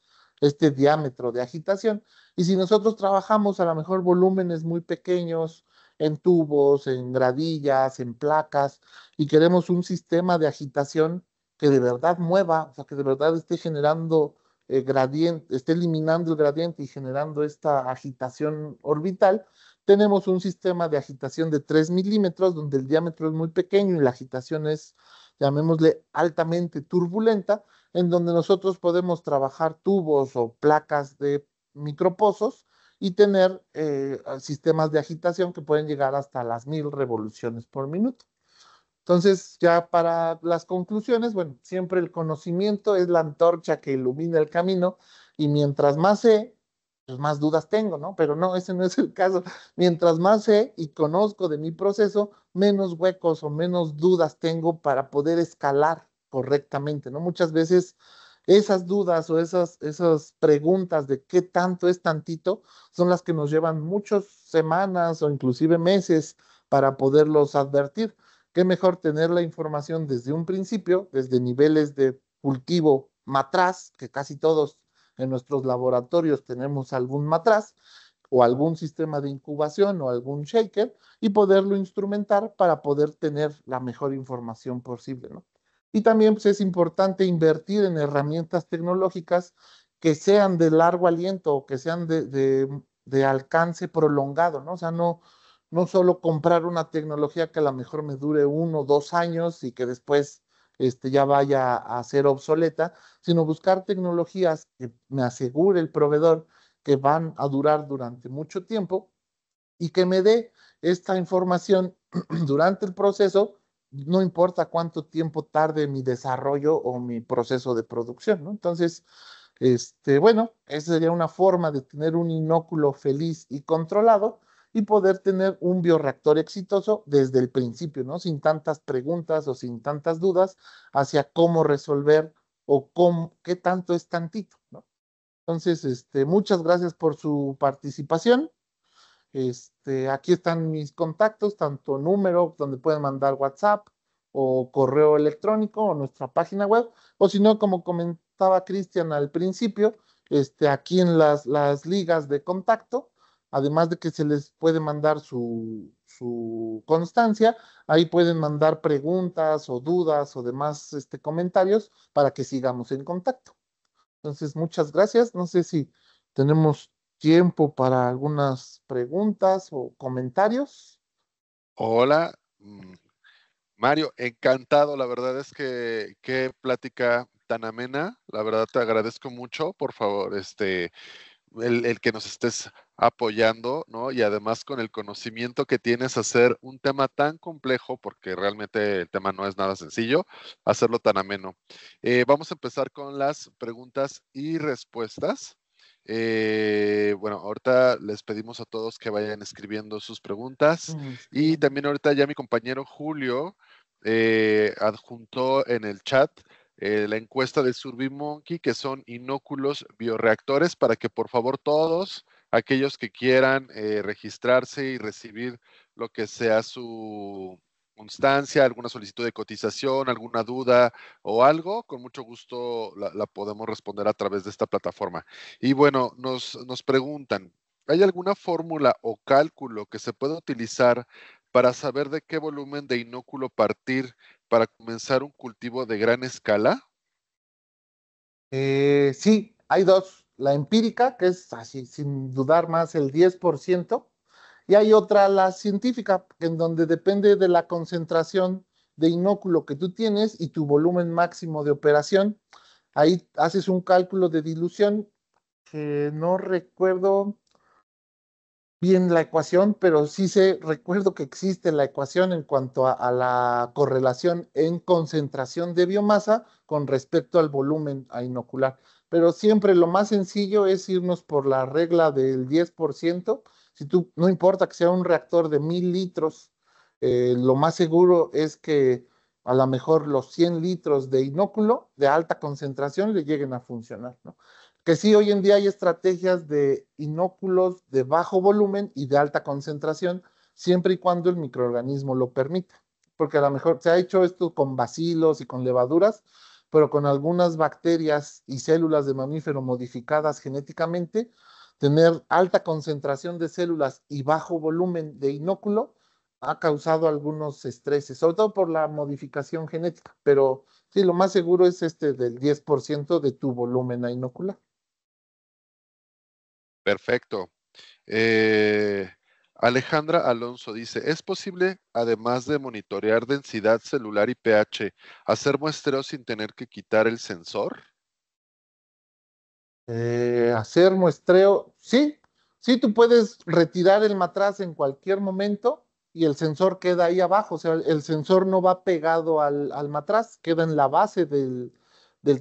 este diámetro de agitación. Y si nosotros trabajamos a lo mejor volúmenes muy pequeños, en tubos, en gradillas, en placas, y queremos un sistema de agitación que de verdad mueva, o sea, que de verdad esté generando gradiente, esté eliminando el gradiente y generando esta agitación orbital, tenemos un sistema de agitación de 3 milímetros, donde el diámetro es muy pequeño y la agitación es, llamémosle, altamente turbulenta, en donde nosotros podemos trabajar tubos o placas de micropozos y tener sistemas de agitación que pueden llegar hasta las 1000 revoluciones por minuto. Entonces, ya para las conclusiones, bueno, siempre el conocimiento es la antorcha que ilumina el camino y mientras más sé, pues más dudas tengo, ¿no? Pero no, ese no es el caso. Mientras más sé y conozco de mi proceso, menos huecos o menos dudas tengo para poder escalar correctamente, ¿no? Muchas veces esas dudas o esas preguntas de qué tanto es tantito son las que nos llevan muchas semanas o inclusive meses para poderlos advertir. Qué mejor tener la información desde un principio, desde niveles de cultivo matraz, que casi todos en nuestros laboratorios tenemos algún matraz o algún sistema de incubación o algún shaker y poderlo instrumentar para poder tener la mejor información posible, ¿no? Y también pues, es importante invertir en herramientas tecnológicas que sean de largo aliento o que sean de alcance prolongado, ¿no? O sea, no solo comprar una tecnología que a lo mejor me dure 1 o 2 años y que después ya vaya a ser obsoleta, sino buscar tecnologías que me asegure el proveedor que van a durar durante mucho tiempo y que me dé esta información durante el proceso, no importa cuánto tiempo tarde mi desarrollo o mi proceso de producción, ¿no? Entonces, bueno, esa sería una forma de tener un inóculo feliz y controlado y poder tener un bioreactor exitoso desde el principio, ¿no? Sin tantas preguntas o sin tantas dudas hacia cómo resolver o cómo, qué tanto es tantito, ¿no? Entonces, muchas gracias por su participación. Aquí están mis contactos, tanto número donde pueden mandar WhatsApp o correo electrónico o nuestra página web, o si no, como comentaba Cristian al principio, aquí en las ligas de contacto, además de que se les puede mandar su constancia, ahí pueden mandar preguntas o dudas o demás comentarios para que sigamos en contacto. Entonces, muchas gracias. No sé si tenemos tiempo para algunas preguntas o comentarios. Hola, Mario, encantado. La verdad es que qué plática tan amena. La verdad te agradezco mucho, por favor, el que nos estés apoyando, ¿no? Y además con el conocimiento que tienes, hacer un tema tan complejo, porque realmente el tema no es nada sencillo, hacerlo tan ameno. Vamos a empezar con las preguntas y respuestas. Bueno, ahorita les pedimos a todos que vayan escribiendo sus preguntas y Bien. también ahorita ya mi compañero Julio adjuntó en el chat la encuesta de SurveyMonkey, que son inóculos bioreactores, para que por favor todos aquellos que quieran registrarse y recibir lo que sea su constancia, alguna solicitud de cotización, alguna duda o algo, con mucho gusto la podemos responder a través de esta plataforma. Y bueno, nos preguntan, ¿hay alguna fórmula o cálculo que se pueda utilizar para saber de qué volumen de inóculo partir para comenzar un cultivo de gran escala? Sí, hay dos. La empírica, que es así, sin dudar más, el 10%, y hay otra, la científica, en donde depende de la concentración de inóculo que tú tienes y tu volumen máximo de operación. Ahí haces un cálculo de dilución que no recuerdo bien la ecuación, pero sí recuerdo que existe la ecuación en cuanto a la correlación en concentración de biomasa con respecto al volumen a inocular. Pero siempre lo más sencillo es irnos por la regla del 10%. Si tú, no importa que sea un reactor de 1000 litros, lo más seguro es que a lo mejor los 100 litros de inóculo de alta concentración le lleguen a funcionar, ¿no? Que sí, hoy en día hay estrategias de inóculos de bajo volumen y de alta concentración, siempre y cuando el microorganismo lo permita. Porque a lo mejor se ha hecho esto con bacilos y con levaduras, pero con algunas bacterias y células de mamífero modificadas genéticamente, tener alta concentración de células y bajo volumen de inóculo ha causado algunos estreses, sobre todo por la modificación genética. Pero sí, lo más seguro es del 10% de tu volumen a inocular. Perfecto. Eh, Alejandra Alonso dice, ¿es posible, además de monitorear densidad celular y pH, hacer muestreo sin tener que quitar el sensor? Hacer muestreo, sí, sí, tú puedes retirar el matraz en cualquier momento y el sensor queda ahí abajo, o sea, el sensor no va pegado al matraz, queda en la base del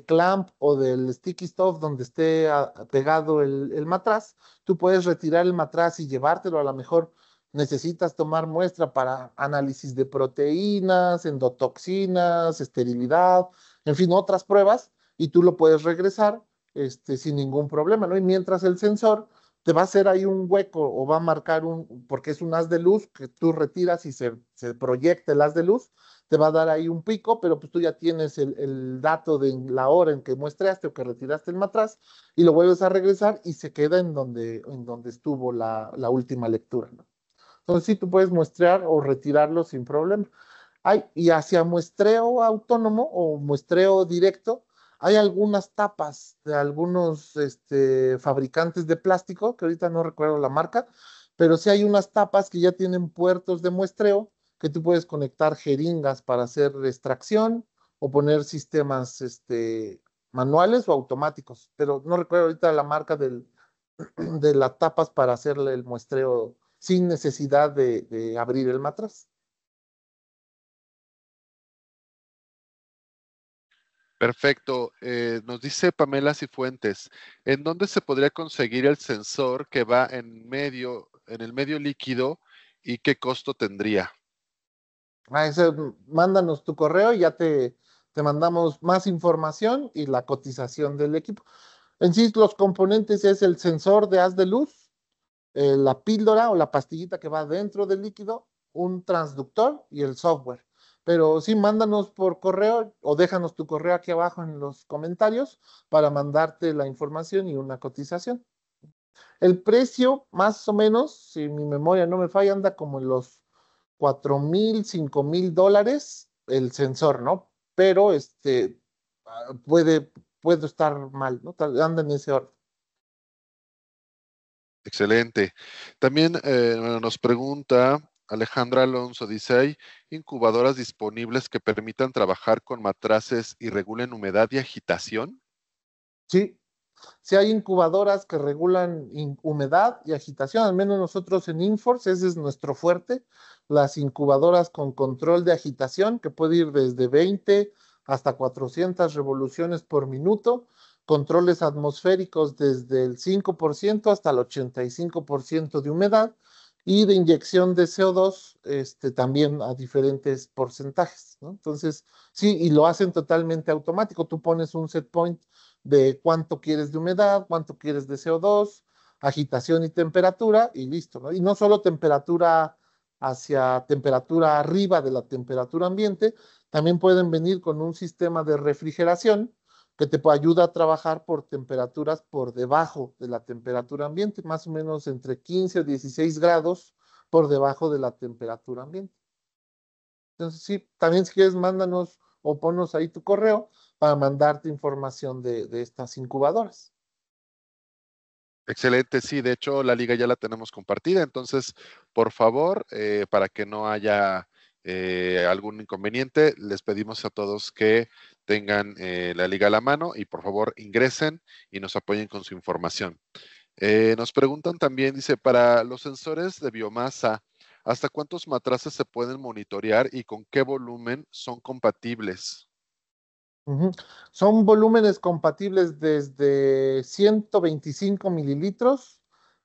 clamp o del sticky stuff donde esté pegado el matraz. Tú puedes retirar el matraz y llevártelo, a lo mejor necesitas tomar muestra para análisis de proteínas, endotoxinas, esterilidad, en fin, otras pruebas, y tú lo puedes regresar sin ningún problema, ¿no? Y mientras el sensor te va a hacer ahí un hueco o va a marcar porque es un haz de luz que tú retiras y se proyecta el haz de luz, te va a dar ahí un pico, pero pues tú ya tienes el dato de la hora en que muestreaste o que retiraste el matraz y lo vuelves a regresar y se queda en donde estuvo la última lectura, ¿no? Entonces sí, tú puedes muestrear o retirarlo sin problema. Y hacia muestreo autónomo o muestreo directo, hay algunas tapas de algunos fabricantes de plástico, que ahorita no recuerdo la marca, pero sí hay unas tapas que ya tienen puertos de muestreo que tú puedes conectar jeringas para hacer extracción o poner sistemas manuales o automáticos, pero no recuerdo ahorita la marca de las tapas para hacerle el muestreo sin necesidad de abrir el matraz. Perfecto. Nos dice Pamela Cifuentes, ¿en dónde se podría conseguir el sensor que va en el medio líquido y qué costo tendría? Mándanos tu correo y ya te mandamos más información y la cotización del equipo. En sí, los componentes es el sensor de haz de luz, la píldora o la pastillita que va dentro del líquido, un transductor y el software. Pero sí, mándanos por correo o déjanos tu correo aquí abajo en los comentarios para mandarte la información y una cotización. El precio, más o menos, si mi memoria no me falla, anda como en los 4,000, $5,000 el sensor, ¿no? Pero puede, puede estar mal, ¿no? Anda en ese orden. Excelente. También bueno, nos pregunta Alejandra Alonso, dice, ¿hay incubadoras disponibles que permitan trabajar con matraces y regulen humedad y agitación? Sí, sí hay incubadoras que regulan humedad y agitación, al menos nosotros en Inforce, ese es nuestro fuerte, las incubadoras con control de agitación, que puede ir desde 20 hasta 400 revoluciones por minuto, controles atmosféricos desde el 5% hasta el 85% de humedad, y de inyección de CO2 también a diferentes porcentajes, ¿no? Entonces, sí, y lo hacen totalmente automático. Tú pones un set point de cuánto quieres de humedad, cuánto quieres de CO2, agitación y temperatura, y listo, ¿no? Y no solo temperatura hacia temperatura arriba de la temperatura ambiente, también pueden venir con un sistema de refrigeración que te ayuda a trabajar por temperaturas por debajo de la temperatura ambiente, más o menos entre 15 o 16 grados por debajo de la temperatura ambiente. Entonces, sí, también si quieres, mándanos o ponnos ahí tu correo para mandarte información de estas incubadoras. Excelente, sí, de hecho la liga ya la tenemos compartida, entonces, por favor, para que no haya algún inconveniente, les pedimos a todos que tengan la liga a la mano y por favor ingresen y nos apoyen con su información. Nos preguntan también, dice, para los sensores de biomasa, ¿hasta cuántos matraces se pueden monitorear y con qué volumen son compatibles? Ujú. Son volúmenes compatibles desde 125 mililitros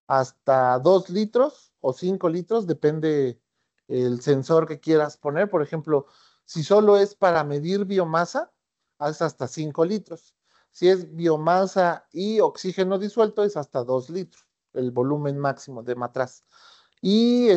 hasta 2 litros o 5 litros, depende el sensor que quieras poner. Por ejemplo, si solo es para medir biomasa, es hasta 5 litros. Si es biomasa y oxígeno disuelto, es hasta 2 litros, el volumen máximo de matraz. Y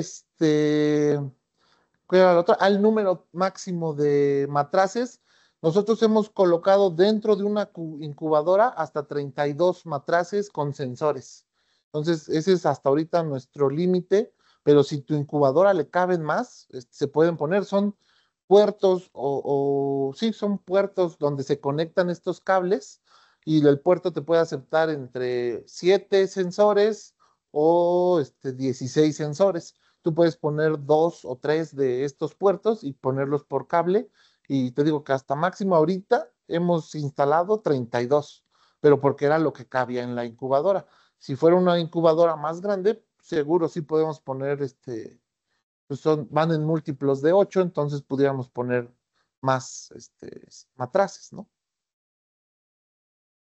¿cuál era la otra? Al número máximo de matraces. Nosotros hemos colocado dentro de una incubadora hasta 32 matraces con sensores. Entonces, ese es hasta ahorita nuestro límite, pero si tu incubadora le caben más, se pueden poner, son puertos sí, son puertos donde se conectan estos cables y el puerto te puede aceptar entre 7 sensores o 16 sensores. Tú puedes poner 2 o 3 de estos puertos y ponerlos por cable. Y te digo que hasta máximo ahorita hemos instalado 32, pero porque era lo que cabía en la incubadora. Si fuera una incubadora más grande, seguro sí podemos poner pues van en múltiplos de 8, entonces pudiéramos poner más matraces, ¿no?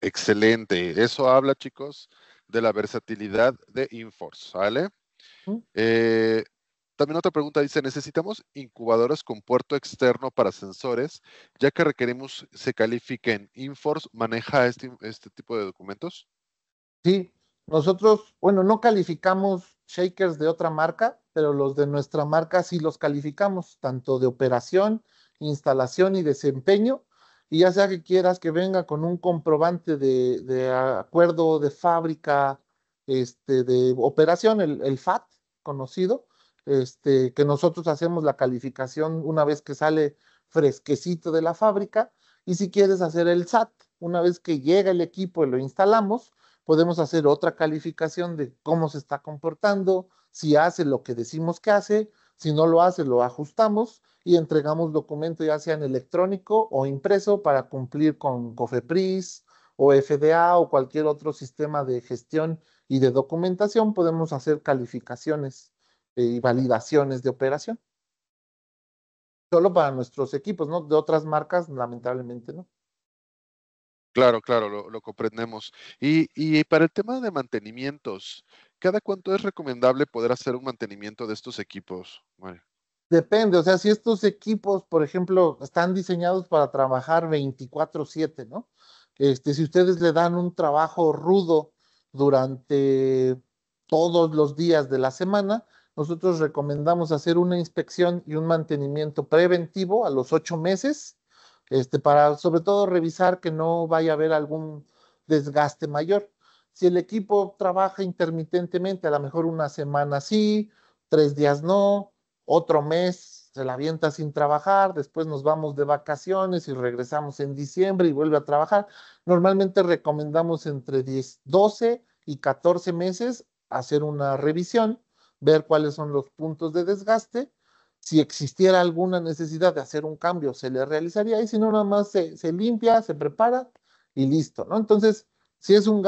Excelente. Eso habla, chicos, de la versatilidad de Inforce, ¿vale? ¿Mm? Eh, también otra pregunta dice, ¿necesitamos incubadoras con puerto externo para sensores, ya que requerimos se califiquen? ¿Inforce maneja este tipo de documentos? Sí, nosotros, bueno, no calificamos shakers de otra marca, pero los de nuestra marca sí los calificamos, tanto de operación, instalación y desempeño. Y ya sea que quieras que venga con un comprobante de acuerdo de fábrica, de operación, el FAT conocido, que nosotros hacemos la calificación una vez que sale fresquecito de la fábrica. Y si quieres hacer el SAT, una vez que llega el equipo y lo instalamos, podemos hacer otra calificación de cómo se está comportando, Si hace lo que decimos que hace, si no lo hace, lo ajustamos y entregamos documento ya sea en electrónico o impreso para cumplir con COFEPRIS o FDA o cualquier otro sistema de gestión y de documentación. Podemos hacer calificaciones y validaciones de operación. Solo para nuestros equipos, ¿no? De otras marcas, lamentablemente, ¿no? Claro, claro, lo comprendemos. Y para el tema de mantenimientos, ¿cada cuánto es recomendable poder hacer un mantenimiento de estos equipos, Mario? Depende, o sea, si estos equipos, por ejemplo, están diseñados para trabajar 24/7, ¿no? Si ustedes le dan un trabajo rudo durante todos los días de la semana, nosotros recomendamos hacer una inspección y un mantenimiento preventivo a los 8 meses, para sobre todo revisar que no vaya a haber algún desgaste mayor. Si el equipo trabaja intermitentemente, a lo mejor una semana sí, 3 días no, otro mes se la avienta sin trabajar, después nos vamos de vacaciones y regresamos en diciembre y vuelve a trabajar. Normalmente recomendamos entre 10, 12 y 14 meses hacer una revisión, ver cuáles son los puntos de desgaste. Si existiera alguna necesidad de hacer un cambio, se le realizaría y si no, nada más se limpia, se prepara y listo, ¿no? Entonces, si es un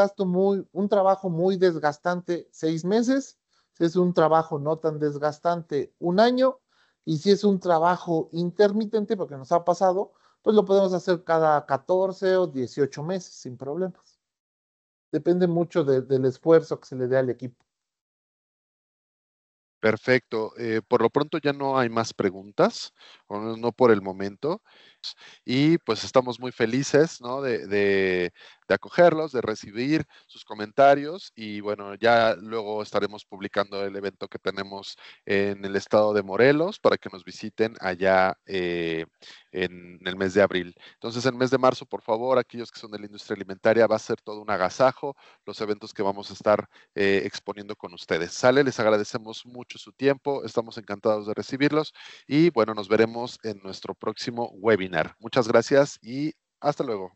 trabajo muy desgastante, 6 meses. Si es un trabajo no tan desgastante, un año. Y si es un trabajo intermitente, porque nos ha pasado, pues lo podemos hacer cada 14 o 18 meses sin problemas. Depende mucho del esfuerzo que se le dé al equipo. Perfecto. Por lo pronto ya no hay más preguntas, o no por el momento. Y pues estamos muy felices, ¿no? De acogerlos, de recibir sus comentarios y bueno, ya luego estaremos publicando el evento que tenemos en el estado de Morelos para que nos visiten allá en el mes de abril. Entonces, en el mes de marzo, por favor, aquellos que son de la industria alimentaria, va a ser todo un agasajo los eventos que vamos a estar exponiendo con ustedes. Sale, les agradecemos mucho su tiempo, estamos encantados de recibirlos y bueno, nos veremos en nuestro próximo webinar. Muchas gracias y hasta luego.